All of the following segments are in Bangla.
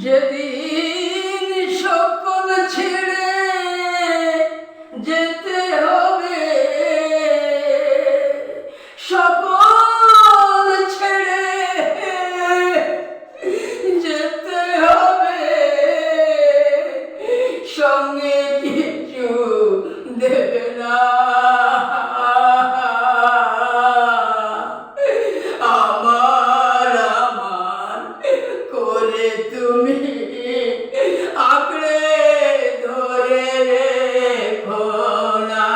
যেদিন সকল ছেড়ে যেতে হবে, সকল ছেড়ে যেতে হবে, সঙ্গে কিছু দেবে না। আমার আমার করে তুমি আঁকড়ে ধরে রেখো না।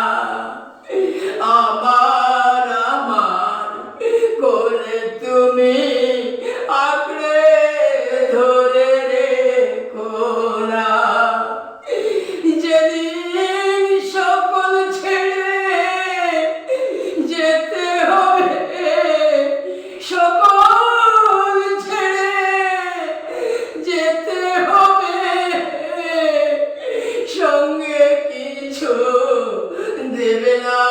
আমার আমার করে তুমি আঁকড়ে ধরে রেখো না। যেদিন সকল ছেড়ে যেতে হবে, সকল ছেড়ে যেতে হবে, সঙ্গে কিছু দেবে না।